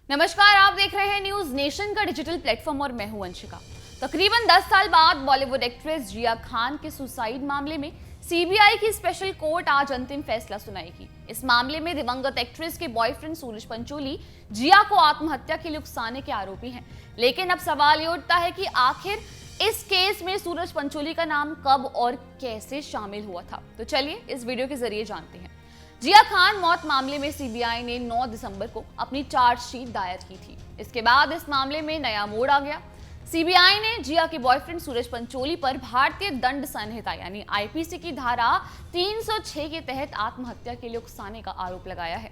नमस्कार, आप देख रहे हैं न्यूज नेशन का डिजिटल प्लेटफॉर्म और मैं हूं अंशिका। तकरीबन 10 साल बाद बॉलीवुड एक्ट्रेस जिया खान के सुसाइड मामले में सीबीआई की स्पेशल कोर्ट आज अंतिम फैसला सुनाएगी। इस मामले में दिवंगत एक्ट्रेस के बॉयफ्रेंड सूरज पंचोली जिया को आत्महत्या के लिए उकसाने के आरोपी हैं। लेकिन अब सवाल ये उठता है कि आखिर इस केस में सूरज पंचोली का नाम कब और कैसे शामिल हुआ था। तो चलिए इस वीडियो के जरिए जानते हैं। जिया खान मौत मामले में सीबीआई ने 9 दिसंबर को अपनी चार्जशीट दायर की थी। इसके बाद इस मामले में नया मोड़ आ गया। सीबीआई ने जिया के बॉयफ्रेंड सूरज पंचोली पर भारतीय दंड संहिता यानी आईपीसी की धारा 306 के तहत आत्महत्या के लिए उकसाने का आरोप लगाया है।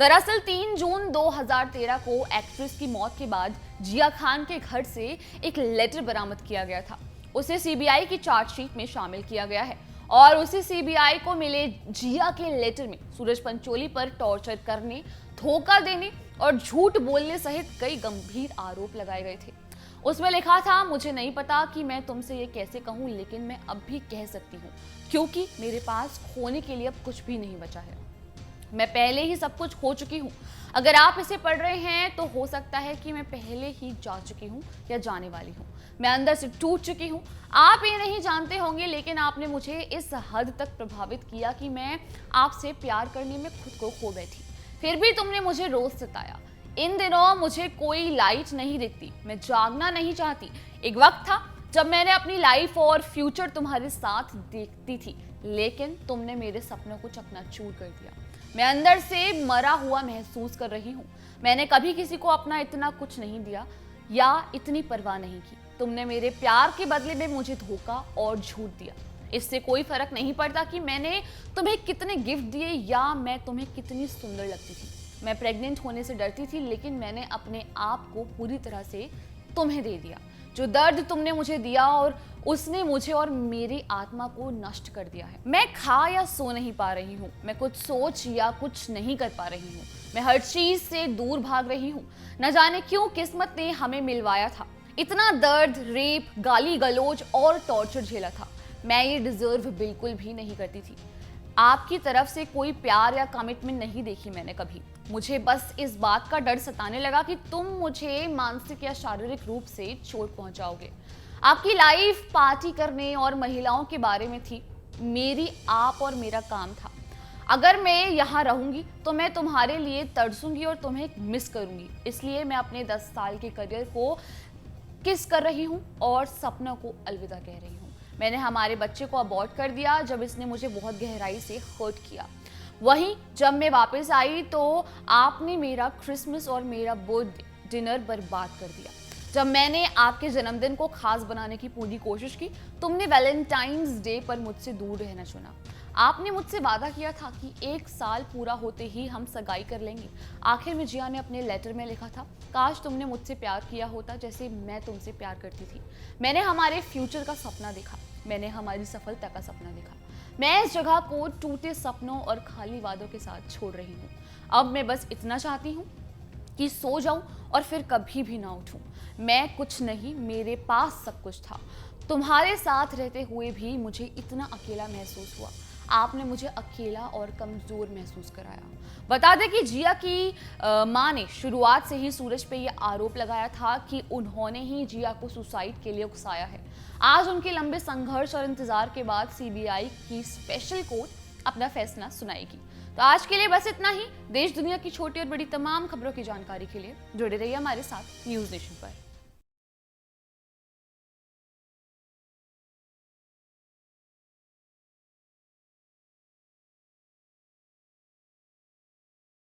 दरअसल 3 जून 2013 को एक्ट्रेस की मौत के बाद जिया खान के घर से एक लेटर बरामद किया गया था। उसे सीबीआई की चार्जशीट में शामिल किया गया है और उसी सीबीआई को मिले जिया के लेटर में सूरज पंचोली पर टॉर्चर करने, धोखा देने और झूठ बोलने सहित कई गंभीर आरोप लगाए गए थे। उसमें लिखा था, मुझे नहीं पता कि मैं तुमसे ये कैसे कहूं, लेकिन मैं अब भी कह सकती हूँ क्योंकि मेरे पास खोने के लिए अब कुछ भी नहीं बचा है। मैं पहले ही सब कुछ खो चुकी हूँ। अगर आप इसे पढ़ रहे हैं तो हो सकता है कि मैं पहले ही जा चुकी हूँ या जाने वाली हूँ। मैं अंदर से टूट चुकी हूँ। आप ये नहीं जानते होंगे, लेकिन आपने मुझे इस हद तक प्रभावित किया कि मैं आपसे प्यार करने में खुद को खो बैठी। फिर भी तुमने मुझे रोज सताया। इन दिनों मुझे कोई लाइट नहीं दिखती। मैं जागना नहीं चाहती। एक वक्त था जब मैंने अपनी लाइफ और फ्यूचर तुम्हारे साथ देखती थी, लेकिन तुमने मेरे सपनों को चकनाचूर कर दिया। मैं अंदर से मरा हुआ महसूस कर रही हूँ। मैंने कभी किसी को अपना इतना कुछ नहीं दिया या इतनी परवाह नहीं की। तुमने मेरे प्यार के बदले में मुझे धोखा और झूठ दिया। इससे कोई फर्क नहीं पड़ता कि मैंने तुम्हें कितने गिफ्ट दिए या मैं तुम्हें कितनी सुंदर लगती थी। मैं प्रेग्नेंट होने से डरती थी, लेकिन मैंने अपने आप को पूरी तरह से तुम्हें दे दिया। जो दर्द तुमने मुझे दिया और उसने मुझे और मेरी आत्मा को नष्ट कर दिया है। मैं खा या सो नहीं पा रही हूँ। मैं कुछ सोच या कुछ नहीं कर पा रही हूँ। मैं हर चीज से दूर भाग रही हूँ। न जाने क्यों किस्मत ने हमें मिलवाया था। इतना दर्द, रेप, गाली गलौज और टॉर्चर झेला था। मैं ये डिजर्व बिल्कुल भी नहीं करती थी। आपकी तरफ से कोई प्यार या कमिटमेंट नहीं देखी मैंने कभी। मुझे बस इस बात का डर सताने लगा कि तुम मुझे मानसिक या शारीरिक रूप से चोट पहुंचाओगे। आपकी लाइफ पार्टी करने और महिलाओं के बारे में थी। मेरी आप और मेरा काम था। अगर मैं यहाँ रहूंगी तो मैं तुम्हारे लिए तरसूंगी और तुम्हें मिस करूंगी। इसलिए मैं अपने 10 साल के करियर को किस कर रही हूँ और सपनों को अलविदा कह रही हूँ। मैंने हमारे बच्चे को अबॉर्ट कर दिया जब इसने मुझे बहुत गहराई से हर्ट किया। वहीं जब मैं वापस आई तो आपने मेरा क्रिसमस और मेरा बर्थडे डिनर बर्बाद कर दिया। जब मैंने आपके जन्मदिन को खास बनाने की पूरी कोशिश की, तुमने वैलेंटाइंस डे पर मुझसे दूर रहना चुना। आपने मुझसे वादा किया था कि 1 साल पूरा होते ही हम सगाई कर लेंगे। आखिर में जिया ने अपने लेटर में लिखा था, काश तुमने मुझसे प्यार किया होता जैसे मैं तुमसे प्यार करती थी। मैंने हमारे फ्यूचर का सपना देखा। मैंने हमारी सफलता का सपना देखा। मैं इस जगह को टूटे सपनों और खाली वादों के साथ छोड़ रही हूँ। अब मैं बस इतना चाहती हूँ कि सो जाऊं और फिर कभी भी ना उठूं। मैं कुछ नहीं, मेरे पास सब कुछ था। तुम्हारे साथ रहते हुए भी मुझे इतना अकेला महसूस हुआ। आपने मुझे अकेला और कमजोर महसूस कराया। बता दें कि जिया की मां ने शुरुआत से ही सूरज पे ये आरोप लगाया था कि उन्होंने ही जिया को सुसाइड के लिए उकसाया है। आज उनके लंबे संघर्ष और इंतजार के बाद सीबीआई की स्पेशल कोर्ट अपना फैसला सुनाएगी। तो आज के लिए बस इतना ही। देश दुनिया की छोटी और बड़ी तमाम खबरों की जानकारी के लिए जुड़े रहिए हमारे साथ न्यूज नेशन पर।